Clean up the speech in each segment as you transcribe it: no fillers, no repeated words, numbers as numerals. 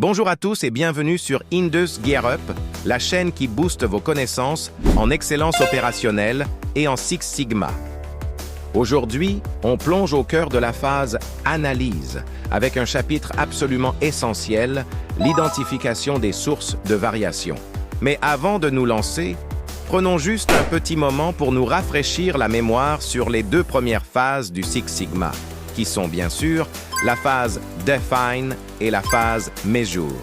Bonjour à tous et bienvenue sur Indus Gear Up, la chaîne qui booste vos connaissances en excellence opérationnelle et en Six Sigma. Aujourd'hui, on plonge au cœur de la phase analyse, avec un chapitre absolument essentiel, l'identification des sources de variation. Mais avant de nous lancer, prenons juste un petit moment pour nous rafraîchir la mémoire sur les deux premières phases du Six Sigma, qui sont bien sûr la phase Define et la phase Measure.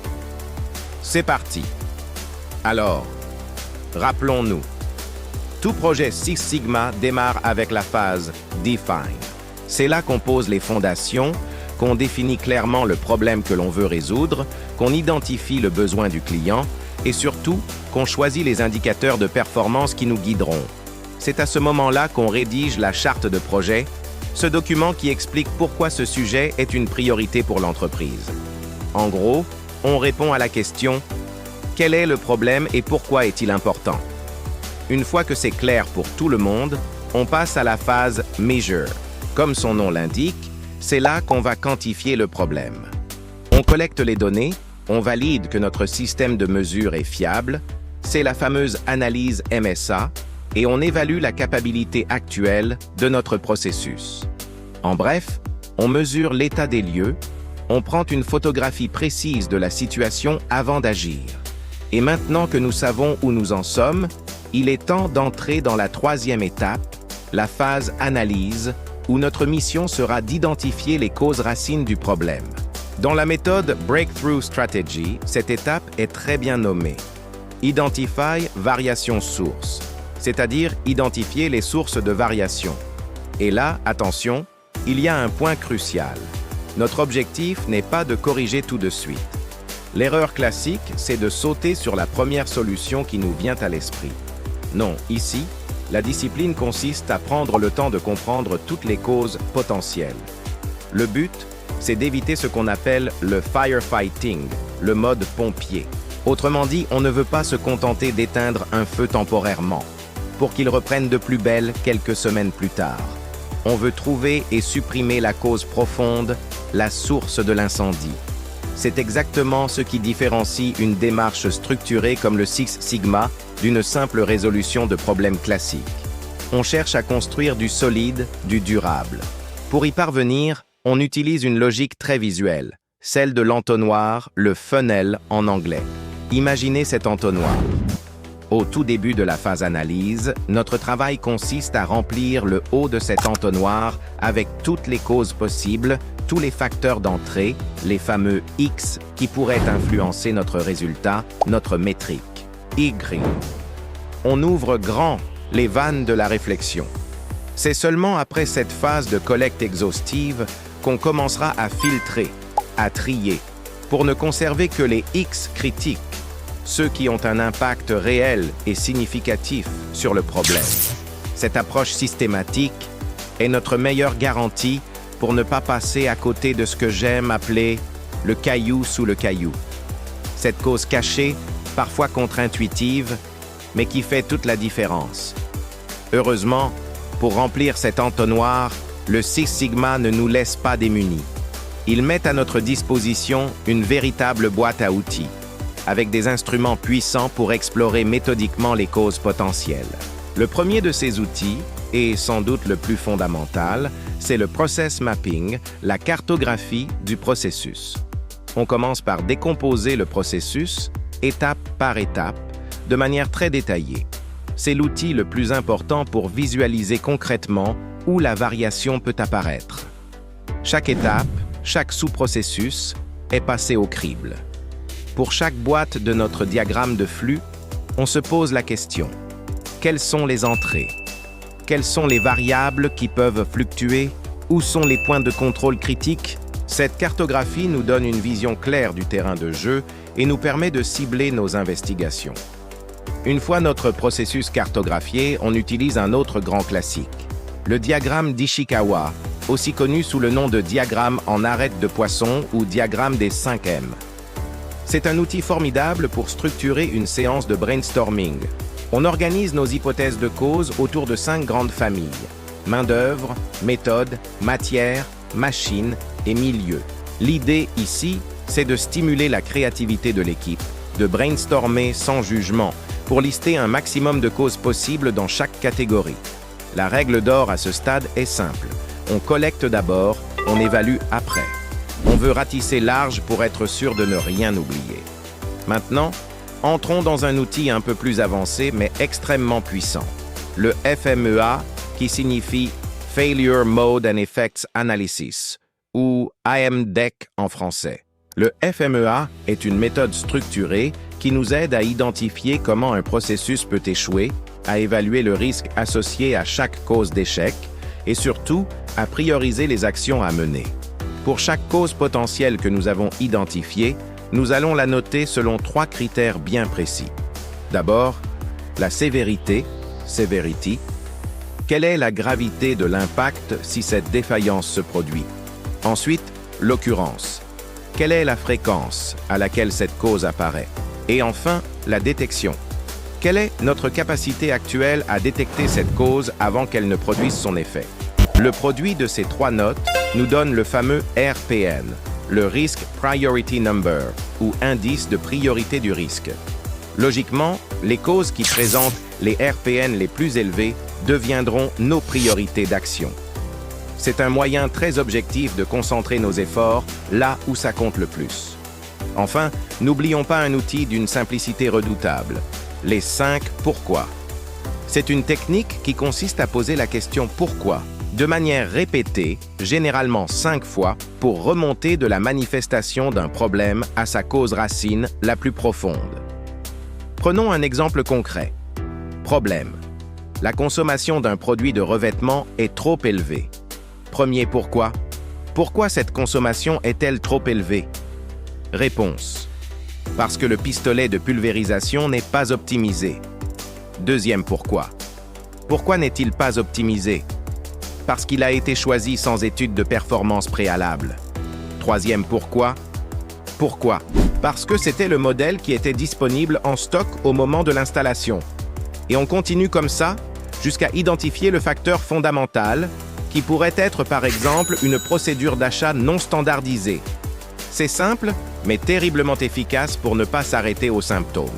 C'est parti. Alors, rappelons-nous, tout projet Six Sigma démarre avec la phase Define. C'est là qu'on pose les fondations, qu'on définit clairement le problème que l'on veut résoudre, qu'on identifie le besoin du client et surtout qu'on choisit les indicateurs de performance qui nous guideront. C'est à ce moment-là qu'on rédige la charte de projet, ce document qui explique pourquoi ce sujet est une priorité pour l'entreprise. En gros, on répond à la question « Quel est le problème et pourquoi est-il important ?» Une fois que c'est clair pour tout le monde, on passe à la phase « Measure ». Comme son nom l'indique, c'est là qu'on va quantifier le problème. On collecte les données, on valide que notre système de mesure est fiable, c'est la fameuse analyse MSA, et on évalue la capacité actuelle de notre processus. En bref, on mesure l'état des lieux, on prend une photographie précise de la situation avant d'agir. Et maintenant que nous savons où nous en sommes, il est temps d'entrer dans la troisième étape, la phase analyse, où notre mission sera d'identifier les causes racines du problème. Dans la méthode Breakthrough Strategy, cette étape est très bien nommée. Identify variation source, c'est-à-dire identifier les sources de variation. Et là, attention, il y a un point crucial. Notre objectif n'est pas de corriger tout de suite. L'erreur classique, c'est de sauter sur la première solution qui nous vient à l'esprit. Non, ici, la discipline consiste à prendre le temps de comprendre toutes les causes potentielles. Le but, c'est d'éviter ce qu'on appelle le firefighting, le mode pompier. Autrement dit, on ne veut pas se contenter d'éteindre un feu temporairement, pour qu'il reprenne de plus belle quelques semaines plus tard. On veut trouver et supprimer la cause profonde, la source de l'incendie. C'est exactement ce qui différencie une démarche structurée comme le Six Sigma d'une simple résolution de problèmes classiques. On cherche à construire du solide, du durable. Pour y parvenir, on utilise une logique très visuelle, celle de l'entonnoir, le funnel en anglais. Imaginez cet entonnoir. Au tout début de la phase analyse, notre travail consiste à remplir le haut de cet entonnoir avec toutes les causes possibles, tous les facteurs d'entrée, les fameux X qui pourraient influencer notre résultat, notre métrique. Y. On ouvre grand les vannes de la réflexion. C'est seulement après cette phase de collecte exhaustive qu'on commencera à filtrer, à trier, pour ne conserver que les X critiques, ceux qui ont un impact réel et significatif sur le problème. Cette approche systématique est notre meilleure garantie pour ne pas passer à côté de ce que j'aime appeler le caillou sous le caillou. Cette cause cachée, parfois contre-intuitive, mais qui fait toute la différence. Heureusement, pour remplir cet entonnoir, le Six Sigma ne nous laisse pas démunis. Il met à notre disposition une véritable boîte à outils, avec des instruments puissants pour explorer méthodiquement les causes potentielles. Le premier de ces outils, et sans doute le plus fondamental, c'est le process mapping, la cartographie du processus. On commence par décomposer le processus, étape par étape, de manière très détaillée. C'est l'outil le plus important pour visualiser concrètement où la variation peut apparaître. Chaque étape, chaque sous-processus est passé au crible. Pour chaque boîte de notre diagramme de flux, on se pose la question: quelles sont les entrées? Quelles sont les variables qui peuvent fluctuer? Où sont les points de contrôle critiques? Cette cartographie nous donne une vision claire du terrain de jeu et nous permet de cibler nos investigations. Une fois notre processus cartographié, on utilise un autre grand classique, le diagramme d'Ishikawa, aussi connu sous le nom de diagramme en arête de poisson ou diagramme des 5 M. C'est un outil formidable pour structurer une séance de brainstorming. On organise nos hypothèses de cause autour de 5 grandes familles: main-d'œuvre, méthode, matière, machine et milieu. L'idée ici, c'est de stimuler la créativité de l'équipe, de brainstormer sans jugement, pour lister un maximum de causes possibles dans chaque catégorie. La règle d'or à ce stade est simple. On collecte d'abord, on évalue après. On veut ratisser large pour être sûr de ne rien oublier. Maintenant, entrons dans un outil un peu plus avancé mais extrêmement puissant. Le FMEA, qui signifie Failure Mode and Effects Analysis, ou IMDEC en français. Le FMEA est une méthode structurée qui nous aide à identifier comment un processus peut échouer, à évaluer le risque associé à chaque cause d'échec et surtout à prioriser les actions à mener. Pour chaque cause potentielle que nous avons identifiée, nous allons la noter selon 3 critères bien précis. D'abord, la sévérité, severity. Quelle est la gravité de l'impact si cette défaillance se produit? Ensuite, l'occurrence. Quelle est la fréquence à laquelle cette cause apparaît? Et enfin, la détection. Quelle est notre capacité actuelle à détecter cette cause avant qu'elle ne produise son effet? Le produit de ces 3 notes nous donne le fameux RPN, le Risk Priority Number, ou indice de priorité du risque. Logiquement, les causes qui présentent les RPN les plus élevés deviendront nos priorités d'action. C'est un moyen très objectif de concentrer nos efforts là où ça compte le plus. Enfin, n'oublions pas un outil d'une simplicité redoutable, les 5 pourquoi. C'est une technique qui consiste à poser la question pourquoi, de manière répétée, généralement 5 fois, pour remonter de la manifestation d'un problème à sa cause racine la plus profonde. Prenons un exemple concret. Problème. La consommation d'un produit de revêtement est trop élevée. Premier pourquoi. Pourquoi cette consommation est-elle trop élevée? Réponse. Parce que le pistolet de pulvérisation n'est pas optimisé. Deuxième pourquoi. Pourquoi n'est-il pas optimisé? Parce qu'il a été choisi sans étude de performance préalable. Troisième pourquoi. Pourquoi? Parce que c'était le modèle qui était disponible en stock au moment de l'installation. Et on continue comme ça jusqu'à identifier le facteur fondamental, qui pourrait être par exemple une procédure d'achat non standardisée. C'est simple, mais terriblement efficace pour ne pas s'arrêter aux symptômes.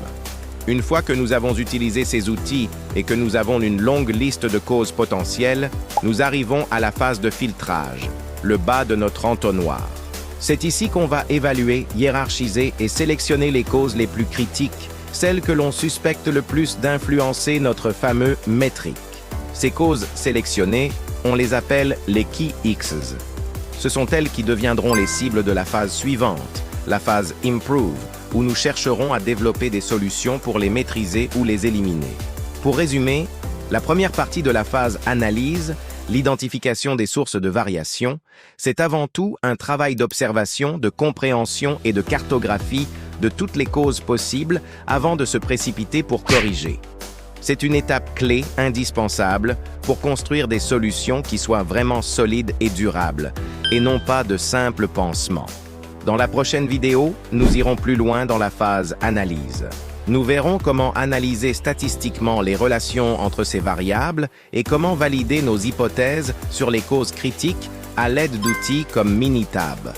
Une fois que nous avons utilisé ces outils et que nous avons une longue liste de causes potentielles, nous arrivons à la phase de filtrage, le bas de notre entonnoir. C'est ici qu'on va évaluer, hiérarchiser et sélectionner les causes les plus critiques, celles que l'on suspecte le plus d'influencer notre fameux métrique. Ces causes sélectionnées, on les appelle les Key X's. Ce sont elles qui deviendront les cibles de la phase suivante, la phase Improve, où nous chercherons à développer des solutions pour les maîtriser ou les éliminer. Pour résumer, la première partie de la phase Analyse, l'identification des sources de variation, c'est avant tout un travail d'observation, de compréhension et de cartographie de toutes les causes possibles avant de se précipiter pour corriger. C'est une étape clé, indispensable, pour construire des solutions qui soient vraiment solides et durables, et non pas de simples pansements. Dans la prochaine vidéo, nous irons plus loin dans la phase analyse. Nous verrons comment analyser statistiquement les relations entre ces variables et comment valider nos hypothèses sur les causes critiques à l'aide d'outils comme Minitab.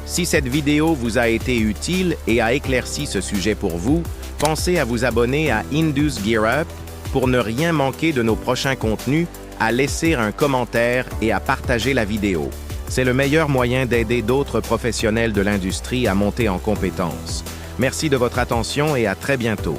Si cette vidéo vous a été utile et a éclairci ce sujet pour vous, pensez à vous abonner à Indus Gear Up pour ne rien manquer de nos prochains contenus, à laisser un commentaire et à partager la vidéo. C'est le meilleur moyen d'aider d'autres professionnels de l'industrie à monter en compétences. Merci de votre attention et à très bientôt.